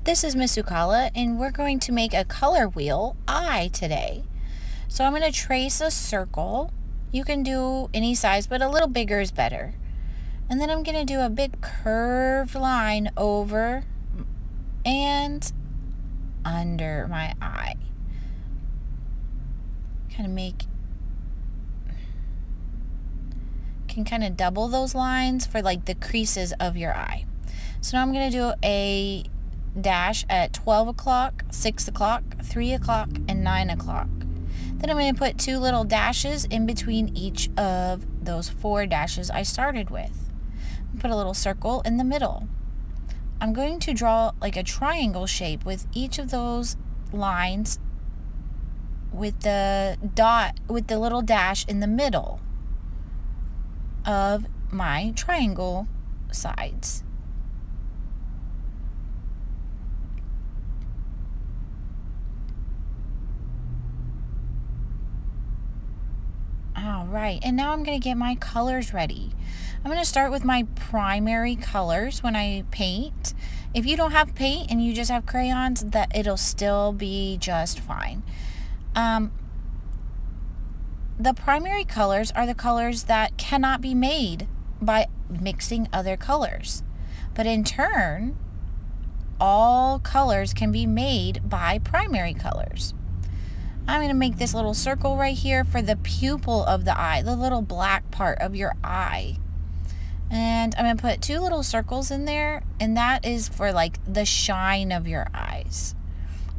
This is Miss Sukala, and we're going to make a color wheel eye today. So I'm going to trace a circle. You can do any size, but a little bigger is better. And then I'm going to do a big curved line over and under my eye. Can kind of double those lines for like the creases of your eye. So now I'm going to do a dash at 12 o'clock, 6 o'clock, 3 o'clock, and 9 o'clock. Then I'm going to put two little dashes in between each of those 4 dashes I started with. Put a little circle in the middle. I'm going to draw like a triangle shape with each of those lines with the little dash in the middle of my triangle sides. Alright, and now I'm going to get my colors ready. I'm going to start with my primary colors when I paint. If you don't have paint and you just have crayons, that it'll still be just fine. The primary colors are the colors that cannot be made by mixing other colors. But in turn, all colors can be made by primary colors. I'm going to make this little circle right here for the pupil of the eye, the little black part of your eye. And I'm going to put 2 little circles in there, and that is for like the shine of your eyes.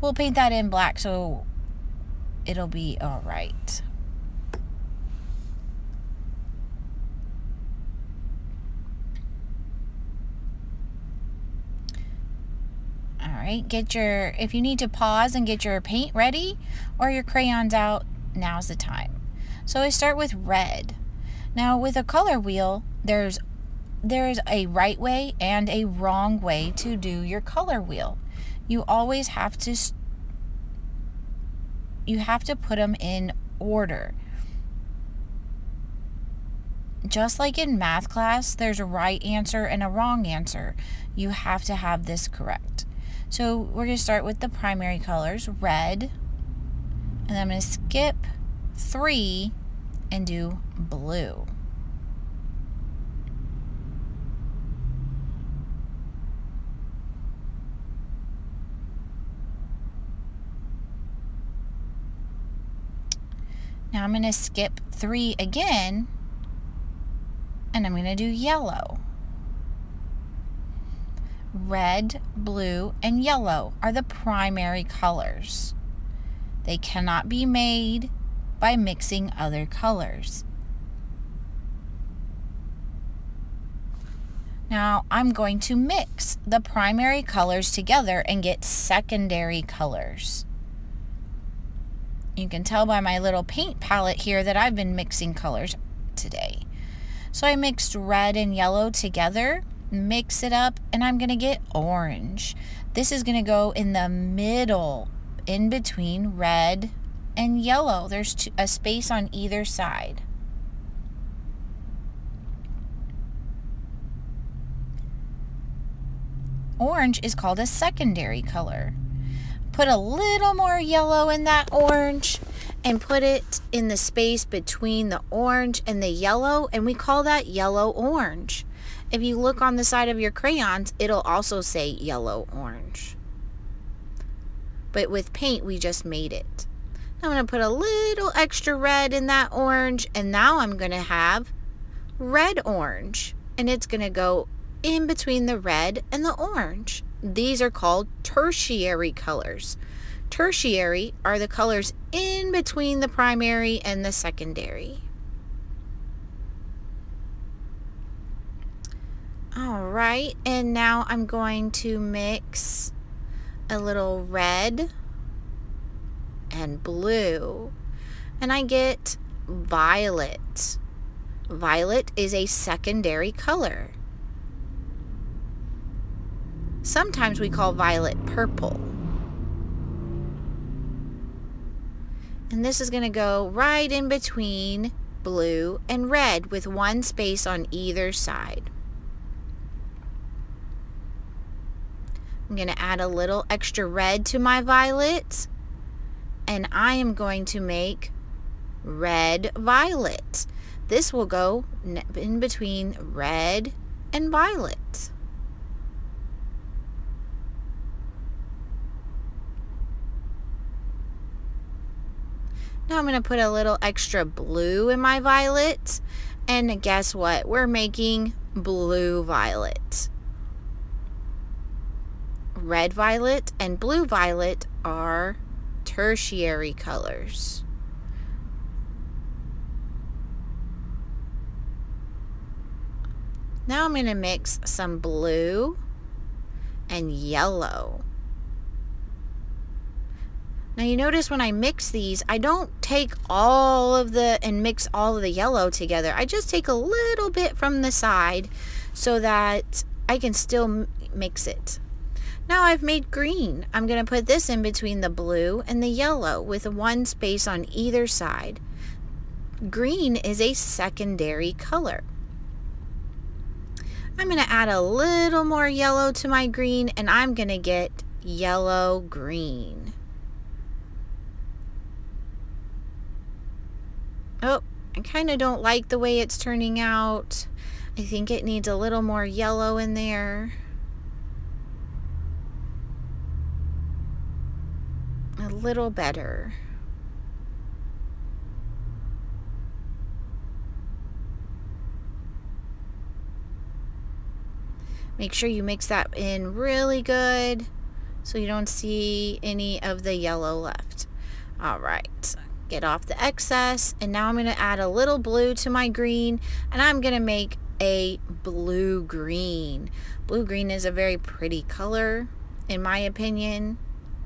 We'll paint that in black so it'll be all right. Alright, if you need to pause and get your paint ready or your crayons out, now's the time. So I start with red. Now with a color wheel, there's a right way and a wrong way to do your color wheel. You always have to put them in order. Just like in math class, there's a right answer and a wrong answer. You have to have this correct. So we're going to start with the primary colors, red, and then I'm going to skip 3 and do blue. Now I'm going to skip 3 again, and I'm going to do yellow. Red, blue, and yellow are the primary colors. They cannot be made by mixing other colors. Now I'm going to mix the primary colors together and get secondary colors. You can tell by my little paint palette here that I've been mixing colors today. So I mixed red and yellow together, mix it up, and I'm going to get orange. This is going to go in the middle, in between red and yellow. There's a space on either side. Orange is called a secondary color. Put a little more yellow in that orange and put it in the space between the orange and the yellow, and we call that yellow-orange. If you look on the side of your crayons, it'll also say yellow-orange. But with paint, we just made it. I'm going to put a little extra red in that orange, and now I'm going to have red-orange, and it's going to go in between the red and the orange. These are called tertiary colors. Tertiary are the colors in between the primary and the secondary. Alright, and now I'm going to mix a little red and blue, and I get violet. Violet is a secondary color. Sometimes we call violet purple. And this is going to go right in between blue and red with one space on either side. I'm going to add a little extra red to my violet, and I am going to make red violet. This will go in between red and violet. Now I'm going to put a little extra blue in my violet, and guess what? We're making blue violet. Red violet and blue violet are tertiary colors. Now I'm going to mix some blue and yellow. Now you notice when I mix these, I don't take all of and mix all of the yellow together. I just take a little bit from the side so that I can still mix it. Now I've made green. I'm going to put this in between the blue and the yellow with one space on either side. Green is a secondary color. I'm going to add a little more yellow to my green, and I'm going to get yellow green. Oh, I kind of don't like the way it's turning out. I think it needs a little more yellow in there. A little better. Make sure you mix that in really good so you don't see any of the yellow left. All right. Get off the excess, and now I'm going to add a little blue to my green, and I'm going to make a blue green. Blue green is a very pretty color, in my opinion.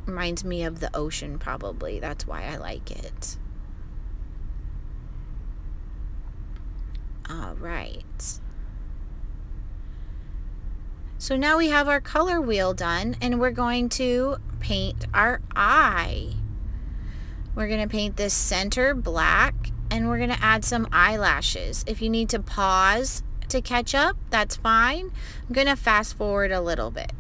Reminds me of the ocean, probably. That's why I like it. All right. So now we have our color wheel done, and we're going to paint our eye. We're going to paint this center black, and we're going to add some eyelashes. If you need to pause to catch up, that's fine. I'm going to fast forward a little bit.